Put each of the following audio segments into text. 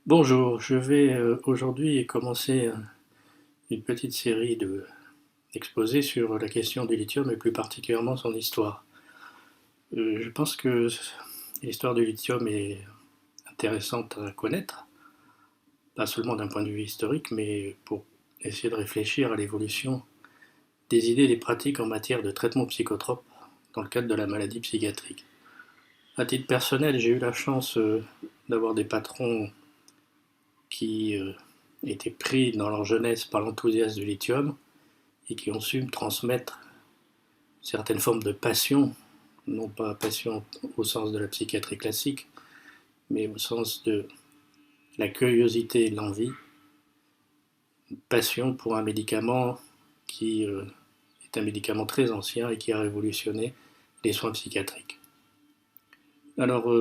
Bonjour, je vais aujourd'hui commencer une petite série d'exposés sur la question du lithium et plus particulièrement son histoire. Je pense que l'histoire du lithium est intéressante à connaître, pas seulement d'un point de vue historique, mais pour essayer de réfléchir à l'évolution des idées et des pratiques en matière de traitement psychotrope dans le cadre de la maladie psychiatrique. À titre personnel, j'ai eu la chance d'avoir des patrons qui étaient pris dans leur jeunesse par l'enthousiasme du lithium et qui ont su me transmettre certaines formes de passion, non pas passion au sens de la psychiatrie classique, mais au sens de la curiosité et de l'envie, passion pour un médicament qui est un médicament très ancien et qui a révolutionné les soins psychiatriques. Alors,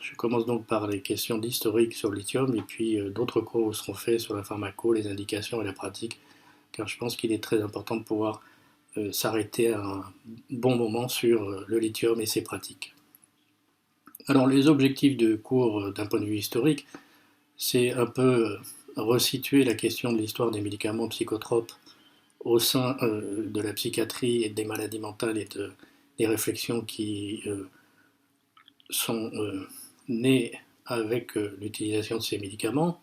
je commence donc par les questions d'historique sur le lithium et puis d'autres cours seront faits sur la pharmaco, les indications et la pratique, car je pense qu'il est très important de pouvoir s'arrêter à un bon moment sur le lithium et ses pratiques. Alors les objectifs de cours d'un point de vue historique, c'est un peu resituer la question de l'histoire des médicaments psychotropes au sein de la psychiatrie et des maladies mentales et des réflexions qui sont nées avec l'utilisation de ces médicaments.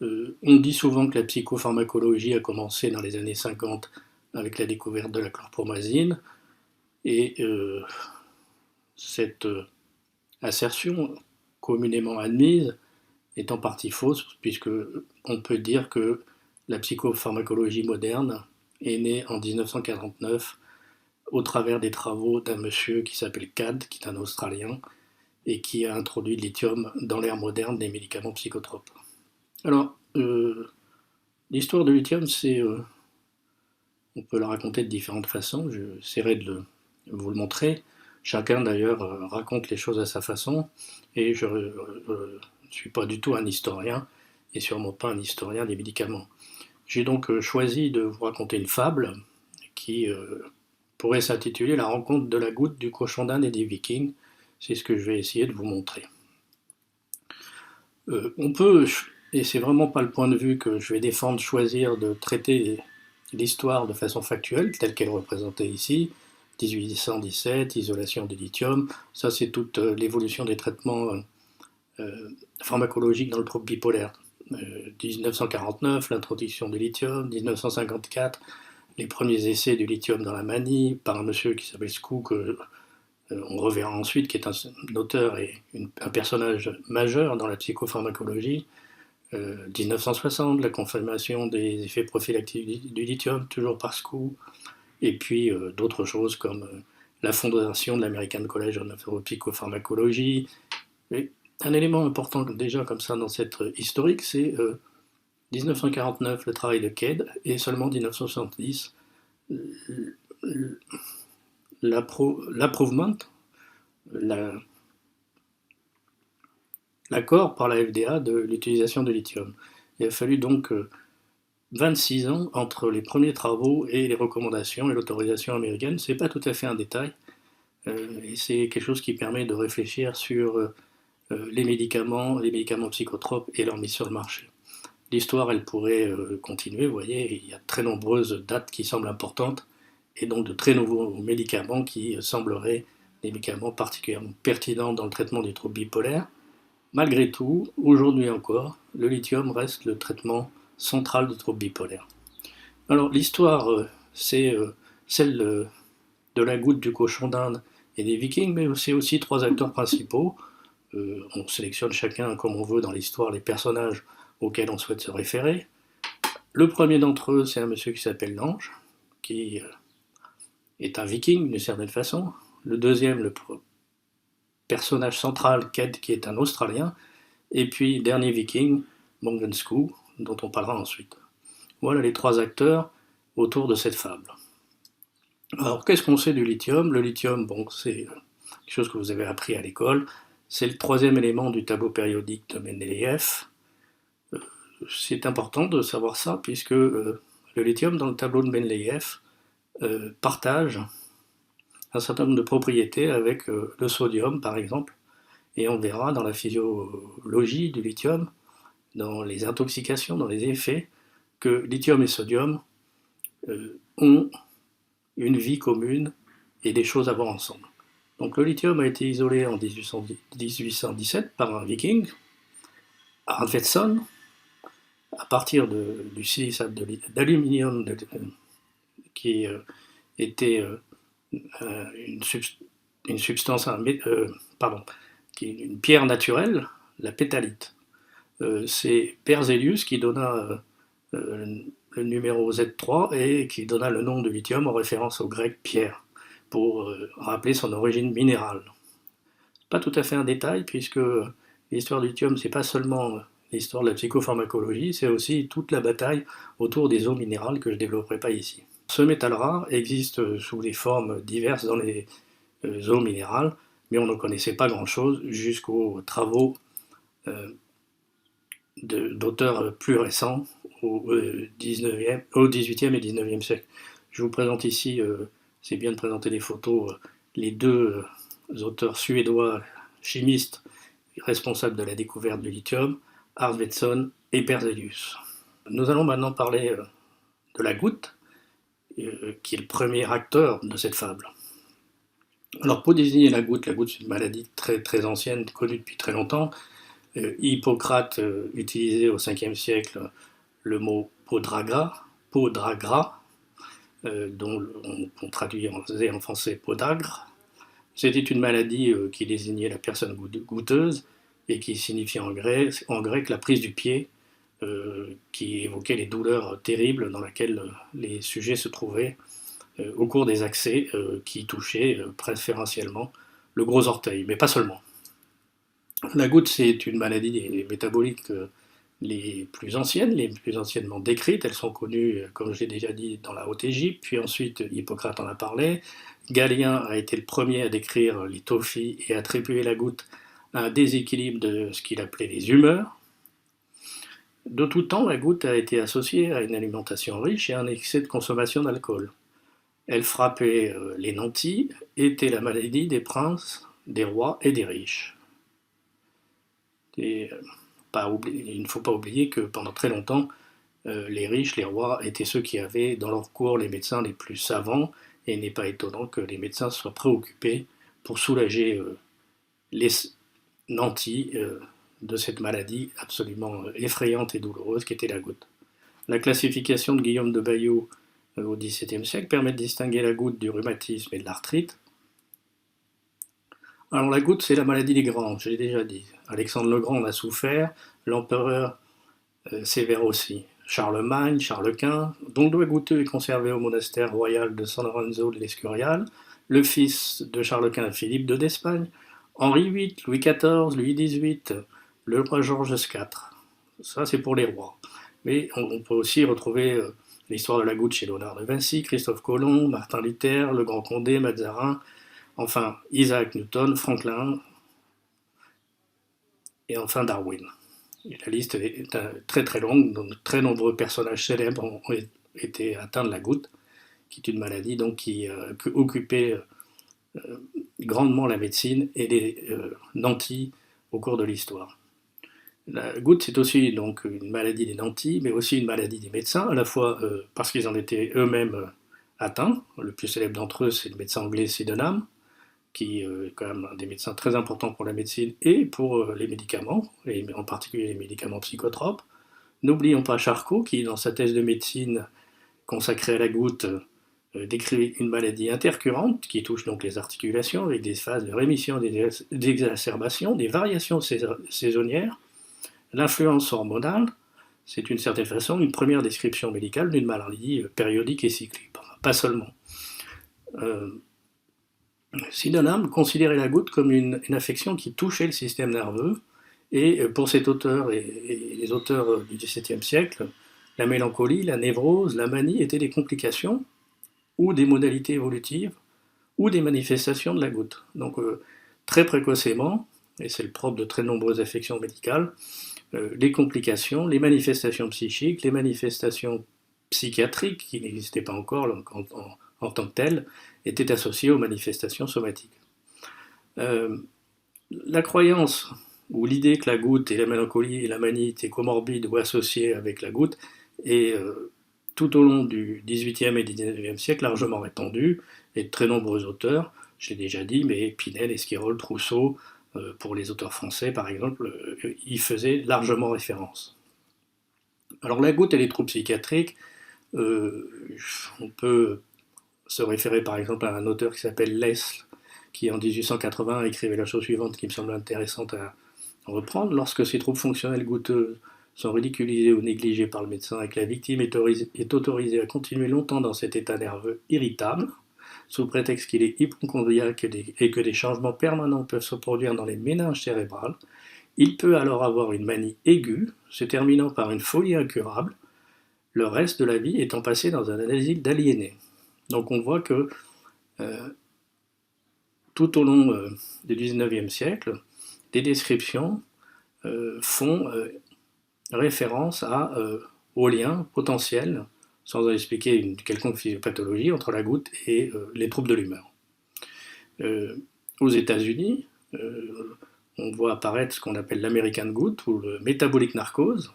On dit souvent que la psychopharmacologie a commencé dans les années 50 avec la découverte de la chlorpromazine, et cette assertion communément admise est en partie fausse, puisque on peut dire que la psychopharmacologie moderne est née en 1949 au travers des travaux d'un monsieur qui s'appelle Cad, qui est un Australien, et qui a introduit le lithium dans l'ère moderne des médicaments psychotropes. Alors, l'histoire du lithium, on peut la raconter de différentes façons, j'essaierai de vous le montrer. Chacun d'ailleurs raconte les choses à sa façon, et je ne suis pas du tout un historien, et sûrement pas un historien des médicaments. J'ai donc choisi de vous raconter une fable qui pourrait s'intituler La rencontre de la goutte, du cochon d'Inde et des Vikings. C'est ce que je vais essayer de vous montrer. On peut, et c'est vraiment pas le point de vue que je vais défendre, choisir de traiter l'histoire de façon factuelle, telle qu'elle est représentée ici, 1817, isolation du lithium, ça c'est toute l'évolution des traitements pharmacologiques dans le trouble bipolaire. 1949, l'introduction du lithium, 1954, les premiers essais du lithium dans la manie par un monsieur qui s'appelle Skou, que on reverra ensuite, qui est un auteur et un personnage majeur dans la psychopharmacologie. 1960, la confirmation des effets prophylactiques du lithium, toujours par Skou, et puis d'autres choses comme la fondation de l'American College of Neuropsychopharmacology. Mais un élément important déjà comme ça dans cette historique, c'est 1949, le travail de Cade, et seulement 1970, l'approvement, l'accord par la FDA de l'utilisation de lithium. Il a fallu donc 26 ans entre les premiers travaux et les recommandations et l'autorisation américaine. Ce n'est pas tout à fait un détail, et c'est quelque chose qui permet de réfléchir sur les médicaments psychotropes et leur mise sur le marché. L'histoire, elle pourrait continuer, vous voyez, il y a de très nombreuses dates qui semblent importantes, et donc de très nouveaux médicaments qui sembleraient des médicaments particulièrement pertinents dans le traitement du trouble bipolaire. Malgré tout, aujourd'hui encore, le lithium reste le traitement central du trouble bipolaire. Alors l'histoire, c'est celle de la goutte, du cochon d'Inde et des Vikings, mais c'est aussi trois acteurs principaux. On sélectionne chacun comme on veut dans l'histoire les personnages auxquels on souhaite se référer. Le premier d'entre eux, c'est un monsieur qui s'appelle Lange, qui est un viking d'une certaine façon. Le deuxième, le personnage central, Ked, qui est un Australien. Et puis, dernier viking, Mongensku, dont on parlera ensuite. Voilà les trois acteurs autour de cette fable. Alors, qu'est-ce qu'on sait du lithium? Le lithium, bon, c'est quelque chose que vous avez appris à l'école. C'est le troisième élément du tableau périodique de Mendeleïev. C'est important de savoir ça, puisque le lithium, dans le tableau de Mendeleïev, partage un certain nombre de propriétés avec le sodium, par exemple. Et on verra dans la physiologie du lithium dans les intoxications, dans les effets, que lithium et sodium ont une vie commune et des choses à voir ensemble. Donc le lithium a été isolé en 1817 par un viking, Arfvedson, à partir du silicate d'aluminium qui était une substance, qui est une pierre naturelle, la pétalite. C'est Berzelius qui donna le numéro Z3 et qui donna le nom de lithium en référence au grec pierre, pour rappeler son origine minérale. Pas tout à fait un détail, puisque l'histoire du lithium, c'est pas seulement l'histoire de la psychopharmacologie, c'est aussi toute la bataille autour des eaux minérales que je ne développerai pas ici. Ce métal rare existe sous des formes diverses dans les eaux minérales, mais on ne connaissait pas grand-chose jusqu'aux travaux d'auteurs plus récents au XVIIIe et XIXe siècle. Je vous présente ici, c'est bien de présenter les photos, les deux auteurs suédois chimistes responsables de la découverte du lithium, Arfvedson et Berzelius. Nous allons maintenant parler de la goutte, qui est le premier acteur de cette fable. Alors pour désigner la goutte c'est une maladie très, très ancienne, connue depuis très longtemps. Hippocrate utilisait au 5e siècle le mot podragra, dont on traduit en français podagre. C'était une maladie qui désignait la personne gouteuse et qui signifiait en grec la prise du pied, qui évoquait les douleurs terribles dans lesquelles les sujets se trouvaient au cours des accès qui touchaient préférentiellement le gros orteil, mais pas seulement. La goutte, c'est une maladie métabolique les plus anciennement décrites. Elles sont connues, comme j'ai déjà dit, dans la Haute-Égypte, puis ensuite Hippocrate en a parlé. Galien a été le premier à décrire les tophies et attribuer la goutte à un déséquilibre de ce qu'il appelait les humeurs. De tout temps, la goutte a été associée à une alimentation riche et à un excès de consommation d'alcool. Elle frappait les nantis, était la maladie des princes, des rois et des riches. Et il ne faut pas oublier que pendant très longtemps, les riches, les rois, étaient ceux qui avaient dans leur cour les médecins les plus savants, et il n'est pas étonnant que les médecins soient préoccupés pour soulager les nantis de cette maladie absolument effrayante et douloureuse qu'était la goutte. La classification de Guillaume de Bayeux au XVIIe siècle permet de distinguer la goutte du rhumatisme et de l'arthrite. Alors la goutte, c'est la maladie des grands, je l'ai déjà dit. Alexandre le Grand en a souffert, l'empereur sévère aussi. Charlemagne, Charles Quint, dont le doigt goûteux est conservé au monastère royal de San Lorenzo de l'Escurial, le fils de Charles Quint, Philippe II d'Espagne, Henri VIII, Louis XIV, Louis XVIII, le roi Georges IV. Ça, c'est pour les rois. Mais on peut aussi retrouver l'histoire de la goutte chez Léonard de Vinci, Christophe Colomb, Martin Luther, le Grand Condé, Mazarin, enfin Isaac Newton, Franklin, et enfin Darwin. Et la liste est très très longue, dont de très nombreux personnages célèbres ont été atteints de la goutte, qui est une maladie donc qui occupait grandement la médecine et les nantis au cours de l'histoire. La goutte, c'est aussi donc une maladie des nantis, mais aussi une maladie des médecins, à la fois parce qu'ils en étaient eux-mêmes atteints. Le plus célèbre d'entre eux, c'est le médecin anglais Sydenham, qui est quand même un des médecins très importants pour la médecine et pour les médicaments, et en particulier les médicaments psychotropes. N'oublions pas Charcot, qui, dans sa thèse de médecine consacrée à la goutte, décrit une maladie intercurrente qui touche donc les articulations avec des phases de rémission, d'exacerbation, des variations saisonnières, l'influence hormonale. C'est d'une certaine façon une première description médicale d'une maladie périodique et cyclique. Pas seulement. Sydenham considérait la goutte comme une affection qui touchait le système nerveux, et pour cet auteur et les auteurs du XVIIe siècle, la mélancolie, la névrose, la manie étaient des complications ou des modalités évolutives ou des manifestations de la goutte. Donc très précocement, et c'est le propre de très nombreuses affections médicales, les complications, les manifestations psychiques, les manifestations psychiatriques, qui n'existaient pas encore en tant que telles, étaient associées aux manifestations somatiques. La croyance où l'idée que la goutte et la mélancolie et la manie étaient comorbides ou associées avec la goutte est tout au long du XVIIIe et XIXe siècle largement répandue, et de très nombreux auteurs, je l'ai déjà dit, mais Pinel, Esquirol, Trousseau, pour les auteurs français par exemple, y faisaient largement référence. Alors la goutte et les troubles psychiatriques, euh, on peut se référer par exemple à un auteur qui s'appelle Lesle, qui en 1880 écrivait la chose suivante qui me semble intéressante à reprendre. Lorsque ces troubles fonctionnels goûteux sont ridiculisés ou négligés par le médecin et que la victime est autorisée à continuer longtemps dans cet état nerveux irritable, sous prétexte qu'il est hypochondriaque et que des changements permanents peuvent se produire dans les méninges cérébrales, il peut alors avoir une manie aiguë, se terminant par une folie incurable, le reste de la vie étant passé dans un asile d'aliénés. Donc on voit que tout au long du XIXe siècle, des descriptions font référence aux liens potentiels, sans expliquer une quelconque physiopathologie, entre la goutte et les troubles de l'humeur. Aux États-Unis, on voit apparaître ce qu'on appelle l'American Gout ou le Metabolic Narcose,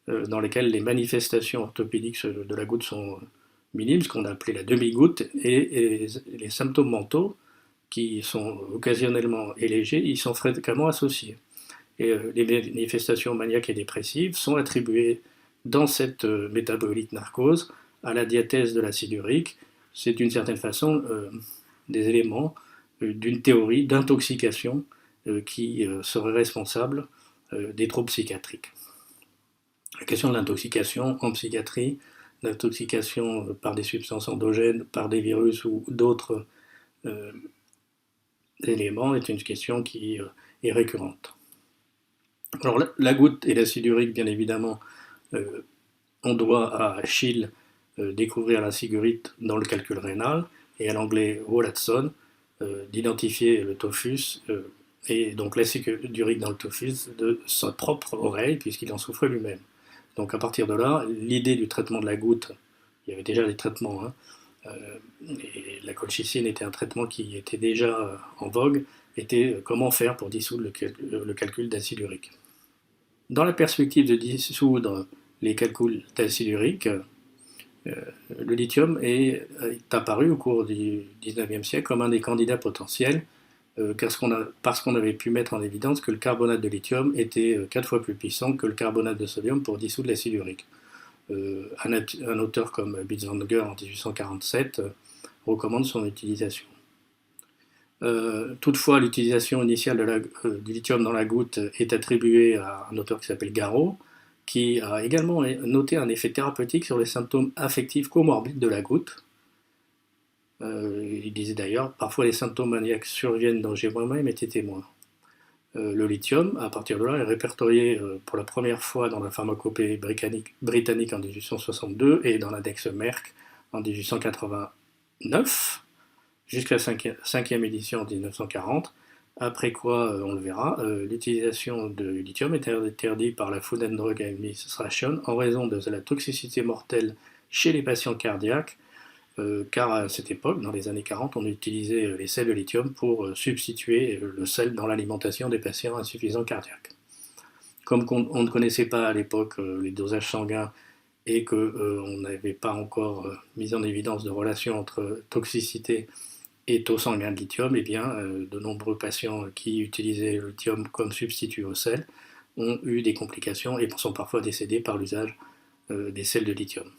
dans lesquels les manifestations orthopédiques de la goutte sont minimes, ce qu'on a appelé la demi-goutte, et les symptômes mentaux, qui sont occasionnellement et légers, ils sont fréquemment associés. Et les manifestations maniaques et dépressives sont attribuées dans cette métabolique narcose à la diathèse de l'acide urique. C'est d'une certaine façon des éléments d'une théorie d'intoxication qui serait responsable des troubles psychiatriques. La question de l'intoxication en psychiatrie, l'intoxication par des substances endogènes, par des virus ou d'autres éléments est une question qui est récurrente. Alors la goutte et l'acide urique, bien évidemment, on doit à Achille découvrir la sigurite dans le calcul rénal et à l'anglais Wollaston d'identifier le tophus et donc l'acide urique dans le tophus de sa propre oreille puisqu'il en souffrait lui-même. Donc à partir de là, l'idée du traitement de la goutte, il y avait déjà des traitements, hein, et la colchicine était un traitement qui était déjà en vogue, était comment faire pour dissoudre le calcul d'acide urique. Dans la perspective de dissoudre les calculs d'acide urique, le lithium est apparu au cours du XIXe siècle comme un des candidats potentiels parce qu'on avait pu mettre en évidence que le carbonate de lithium était 4 fois plus puissant que le carbonate de sodium pour dissoudre l'acide urique. Un auteur comme Bitzinger en 1847 recommande son utilisation. Toutefois, l'utilisation initiale du lithium dans la goutte est attribuée à un auteur qui s'appelle Garot, qui a également noté un effet thérapeutique sur les symptômes affectifs comorbides de la goutte. Il disait d'ailleurs, parfois les symptômes maniaques surviennent dont j'ai moi-même été témoin. Le lithium, à partir de là, est répertorié pour la première fois dans la pharmacopée britannique en 1862 et dans l'index Merck en 1889, jusqu'à la cinquième édition en 1940, après quoi, on le verra, l'utilisation de lithium est interdite par la Food and Drug Administration en raison de la toxicité mortelle chez les patients cardiaques, car à cette époque, dans les années 40, on utilisait les sels de lithium pour substituer le sel dans l'alimentation des patients insuffisants cardiaques. Comme on ne connaissait pas à l'époque les dosages sanguins et qu'on n'avait pas encore mis en évidence de relation entre toxicité et taux sanguin de lithium, eh bien, de nombreux patients qui utilisaient le lithium comme substitut au sel ont eu des complications et sont parfois décédés par l'usage des sels de lithium.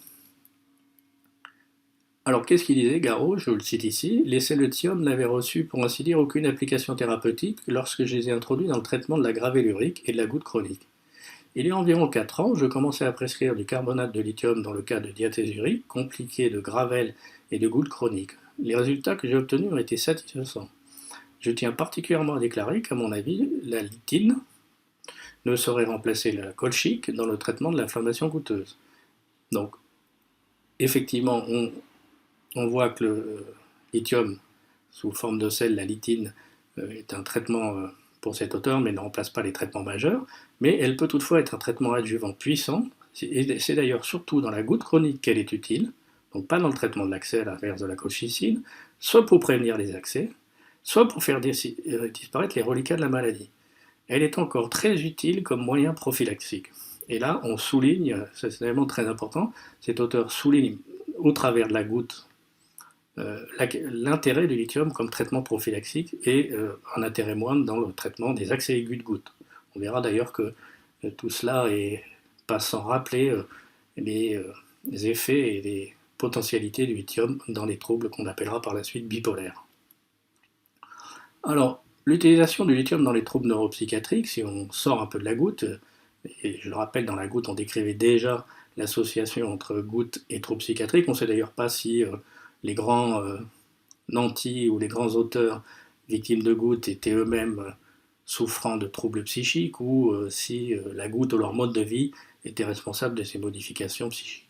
Alors, qu'est-ce qu'il disait, Garot? Je le cite ici. Les sels de lithium n'avaient reçu, pour ainsi dire, aucune application thérapeutique lorsque je les ai introduits dans le traitement de la gravelle urique et de la goutte chronique. Il y a environ 4 ans, je commençais à prescrire du carbonate de lithium dans le cas de diathèse urique, compliquée de gravelle et de goutte chronique. Les résultats que j'ai obtenus ont été satisfaisants. Je tiens particulièrement à déclarer qu'à mon avis, la litine ne saurait remplacer la colchique dans le traitement de l'inflammation goutteuse. Donc, effectivement, on voit que le lithium, sous forme de sel, la litine, est un traitement pour cet auteur, mais ne remplace pas les traitements majeurs. Mais elle peut toutefois être un traitement adjuvant puissant, et c'est d'ailleurs surtout dans la goutte chronique qu'elle est utile, donc pas dans le traitement de l'accès à l'inverse de la colchicine, soit pour prévenir les accès, soit pour faire disparaître les reliquats de la maladie. elle est encore très utile comme moyen prophylaxique. Et là, on souligne, c'est un élément très important, cet auteur souligne au travers de la goutte l'intérêt du lithium comme traitement prophylaxique et un intérêt moindre dans le traitement des accès aigus de goutte. On verra d'ailleurs que tout cela passe sans rappeler les effets et les potentialités du lithium dans les troubles qu'on appellera par la suite bipolaires. Alors, l'utilisation du lithium dans les troubles neuropsychiatriques, si on sort un peu de la goutte, et je le rappelle, dans la goutte, on décrivait déjà l'association entre goutte et troubles psychiatriques. On ne sait d'ailleurs pas si les grands nantis ou les grands auteurs victimes de goutte étaient eux-mêmes souffrant de troubles psychiques ou si la goutte ou leur mode de vie était responsable de ces modifications psychiques.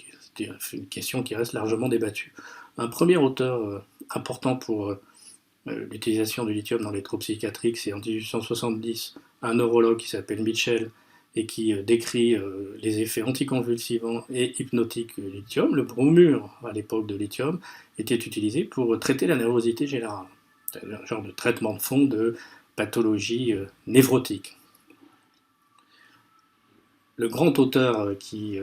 C'est une question qui reste largement débattue. Un premier auteur important pour l'utilisation du lithium dans les troubles psychiatriques, c'est en 1870 un neurologue qui s'appelle Mitchell et qui décrit les effets anticonvulsivants et hypnotiques du lithium. Le bromure, à l'époque de lithium, était utilisé pour traiter la nervosité générale. C'est un genre de traitement de fond de pathologie névrotique. Le grand auteur qui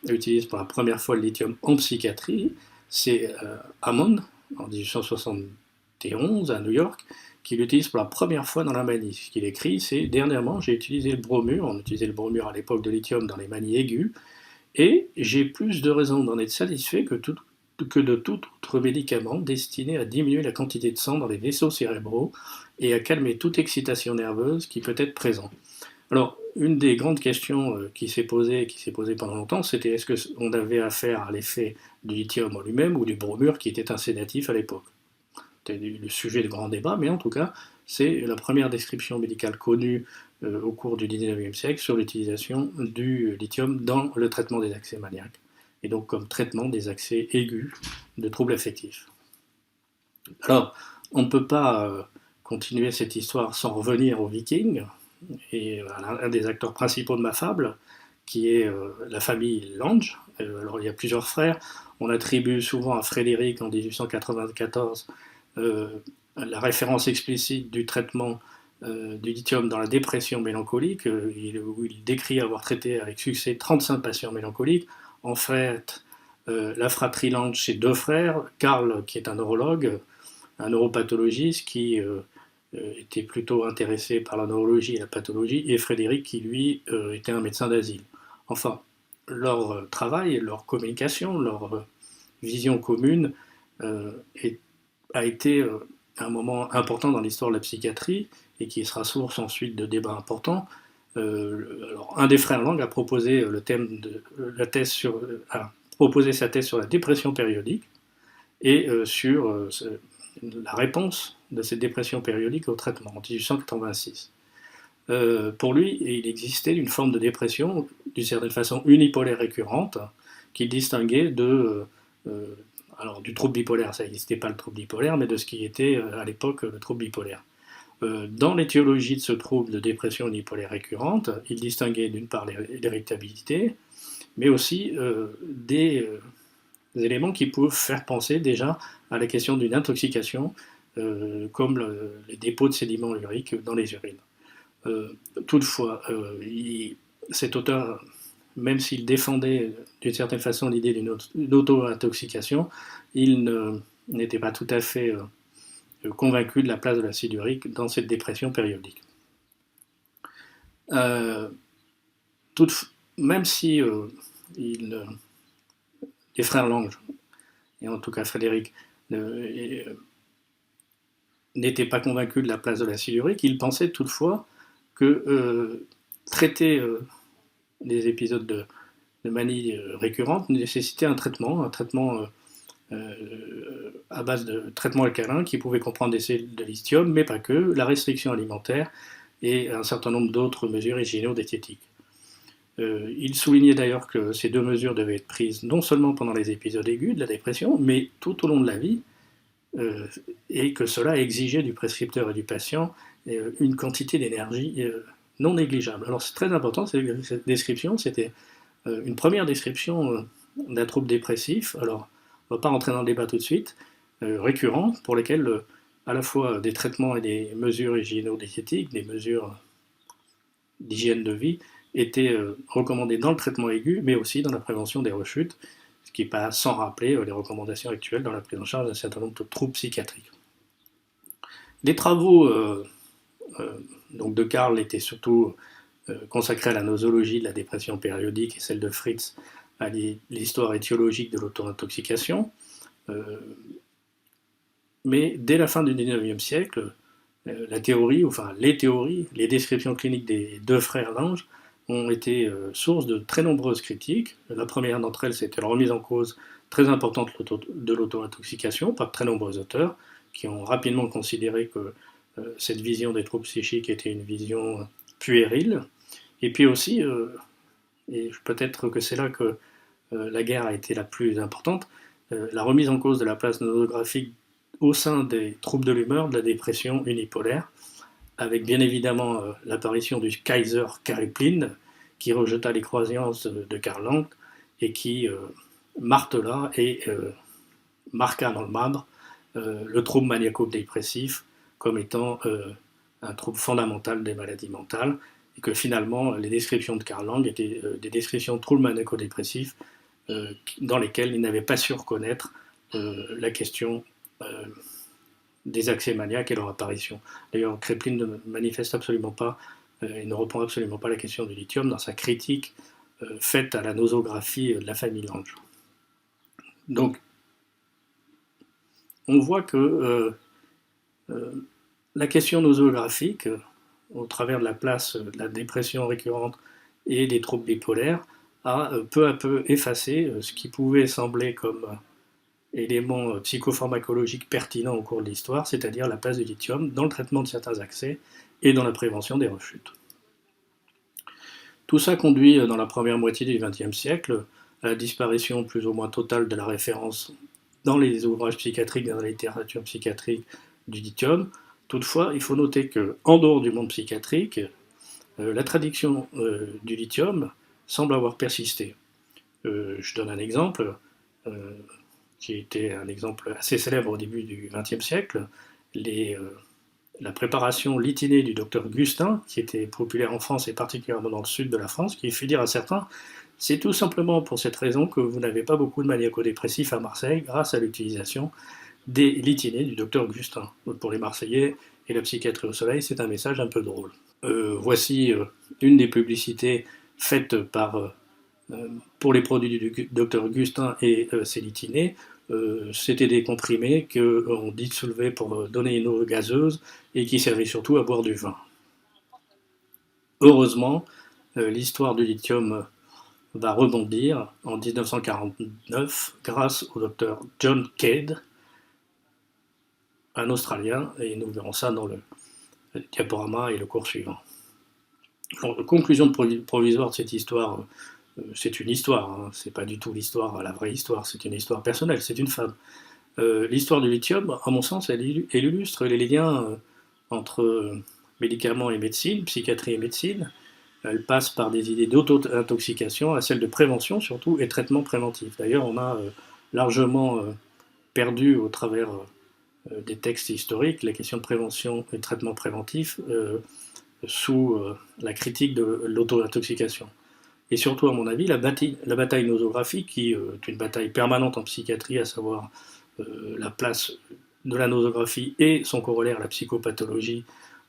utilise pour la première fois le lithium en psychiatrie, c'est Hammond, en 1871 à New York, qui l'utilise pour la première fois dans la manie. Ce qu'il écrit, c'est « Dernièrement, j'ai utilisé le bromure, on utilisait le bromure à l'époque de lithium dans les manies aiguës, et j'ai plus de raisons d'en être satisfait que de tout autre médicament destiné à diminuer la quantité de sang dans les vaisseaux cérébraux et à calmer toute excitation nerveuse qui peut être présente. » Alors, une des grandes questions qui s'est posée pendant longtemps, c'était est-ce qu'on avait affaire à l'effet du lithium en lui-même ou du bromure qui était un sédatif à l'époque. C'était le sujet de grand débat, mais en tout cas, c'est la première description médicale connue au cours du 19e siècle sur l'utilisation du lithium dans le traitement des accès maniaques, et donc comme traitement des accès aigus de troubles affectifs. Alors, on ne peut pas continuer cette histoire sans revenir aux Vikings, et un des acteurs principaux de ma fable, qui est la famille Lange. Alors il y a plusieurs frères. On attribue souvent à Frédéric en 1894 la référence explicite du traitement du lithium dans la dépression mélancolique, où il décrit avoir traité avec succès 35 patients mélancoliques. En fait, la fratrie Lange, c'est deux frères, Karl, qui est un neurologue, un neuropathologiste qui était plutôt intéressé par la neurologie et la pathologie, et Frédéric qui, lui, était un médecin d'asile. Enfin, leur travail, leur communication, leur vision commune a été un moment important dans l'histoire de la psychiatrie, et qui sera source ensuite de débats importants. Alors, un des frères Lang a proposé proposé sa thèse sur la dépression périodique, et sur la réponse de cette dépression périodique au traitement en 1886. Pour lui, il existait une forme de dépression, d'une certaine façon unipolaire récurrente, qu'il distinguait alors du trouble bipolaire. Ça n'existait pas le trouble bipolaire, mais de ce qui était à l'époque le trouble bipolaire. Dans l'étiologie de ce trouble de dépression unipolaire récurrente, il distinguait d'une part l'irritabilité, mais aussi des éléments qui peuvent faire penser déjà à la question d'une intoxication, comme les dépôts de sédiments uriques dans les urines. Toutefois, cet auteur, même s'il défendait d'une certaine façon l'idée d'une auto-intoxication, il n'était pas tout à fait convaincu de la place de l'acide urique dans cette dépression périodique. Même si les frères Lange, et en tout cas Frédéric, n'étaient pas convaincus de la place de l'acide urique, ils pensaient toutefois que traiter des épisodes de manie récurrente nécessitait un traitement à base de traitement alcalin qui pouvait comprendre des cellules de lithium, mais pas que, la restriction alimentaire et un certain nombre d'autres mesures hygiéno-diététiques. Il soulignait d'ailleurs que ces deux mesures devaient être prises non seulement pendant les épisodes aigus de la dépression, mais tout au long de la vie, et que cela exigeait du prescripteur et du patient une quantité d'énergie non négligeable. Alors c'est très important, cette description, c'était une première description d'un trouble dépressif, alors on ne va pas rentrer dans le débat tout de suite, récurrent, pour lesquels à la fois des traitements et des mesures hygiéno-diététiques, des mesures d'hygiène de vie étaient recommandés dans le traitement aigu, mais aussi dans la prévention des rechutes, ce qui n'est pas sans rappeler les recommandations actuelles dans la prise en charge d'un certain nombre de troubles psychiatriques. Les travaux donc de Karl étaient surtout consacrés à la nosologie de la dépression périodique et celle de Fritz à l'histoire étiologique de l'auto-intoxication. Mais dès la fin du XIXe siècle, la théorie, enfin les théories, les descriptions cliniques des deux frères Lange ont été source de très nombreuses critiques. La première d'entre elles, c'était la remise en cause très importante de l'auto-intoxication par de très nombreux auteurs qui ont rapidement considéré que cette vision des troubles psychiques était une vision puérile. Et puis aussi, et peut-être que c'est là que la guerre a été la plus importante, la remise en cause de la place nosographique au sein des troubles de l'humeur, de la dépression unipolaire, avec bien évidemment l'apparition du Kaiser Kraepelin, qui rejeta les croyances de Karl Lange et qui martela et marqua dans le marbre le trouble maniaco-dépressif comme étant un trouble fondamental des maladies mentales, et que finalement les descriptions de Karl Lange étaient des descriptions de troubles maniaco-dépressifs dans lesquels il n'avait pas su reconnaître la question des accès maniaques et leur apparition. D'ailleurs, Kraepelin ne manifeste absolument pas et ne reprend absolument pas la question du lithium dans sa critique faite à la nosographie de la famille Lange. Donc, on voit que la question nosographique, au travers de la place de la dépression récurrente et des troubles bipolaires, a peu à peu effacé ce qui pouvait sembler comme élément psychopharmacologique pertinent au cours de l'histoire, c'est-à-dire la place du lithium dans le traitement de certains accès et dans la prévention des rechutes. Tout ça conduit dans la première moitié du XXe siècle à la disparition plus ou moins totale de la référence dans les ouvrages psychiatriques, dans la littérature psychiatrique du lithium. Toutefois, il faut noter qu'en dehors du monde psychiatrique, la traduction du lithium semble avoir persisté. Je donne un exemple qui était un exemple assez célèbre au début du XXe siècle, la préparation litinée du docteur Gustin, qui était populaire en France et particulièrement dans le sud de la France, qui fit dire à certains, c'est tout simplement pour cette raison que vous n'avez pas beaucoup de maniaco-dépressifs à Marseille grâce à l'utilisation des litinés du docteur Gustin. Donc pour les Marseillais et la psychiatrie au soleil, c'est un message un peu drôle. Voici une des publicités faites pour les produits du docteur Gustin et ses litinés. C'était des comprimés qu'on dissolvait pour donner une eau gazeuse et qui servaient surtout à boire du vin. Heureusement, l'histoire du lithium va rebondir en 1949 grâce au docteur John Cade, un Australien, et nous verrons ça dans le diaporama et le cours suivant. Alors, conclusion provisoire de cette histoire, c'est une histoire, hein, c'est pas du tout l'histoire, la vraie histoire, c'est une histoire personnelle, c'est une femme. L'histoire du lithium, à mon sens, elle illustre les liens entre médicaments et médecine, psychiatrie et médecine. Elle passe par des idées d'auto-intoxication à celles de prévention surtout et traitement préventif. D'ailleurs, on a largement perdu au travers des textes historiques la question de prévention et de traitement préventif sous la critique de l'auto-intoxication. Et surtout, à mon avis, la bataille nosographique, qui est une bataille permanente en psychiatrie, à savoir la place de la nosographie et son corollaire, la psychopathologie,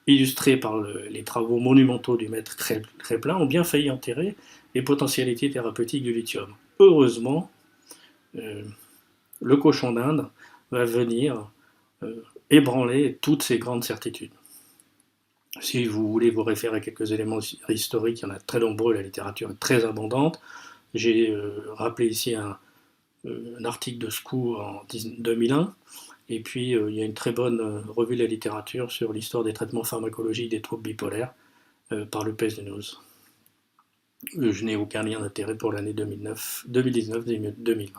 illustrée par les travaux monumentaux du maître Kraepelin, ont bien failli enterrer les potentialités thérapeutiques du lithium. Heureusement, le cochon d'Inde va venir ébranler toutes ces grandes certitudes. Si vous voulez vous référer à quelques éléments historiques, il y en a très nombreux, la littérature est très abondante. J'ai rappelé ici un article de Skou en 2001, et puis il y a une très bonne revue de la littérature sur l'histoire des traitements pharmacologiques des troubles bipolaires par le PES-News. Je n'ai aucun lien d'intérêt pour l'année 2019-2020.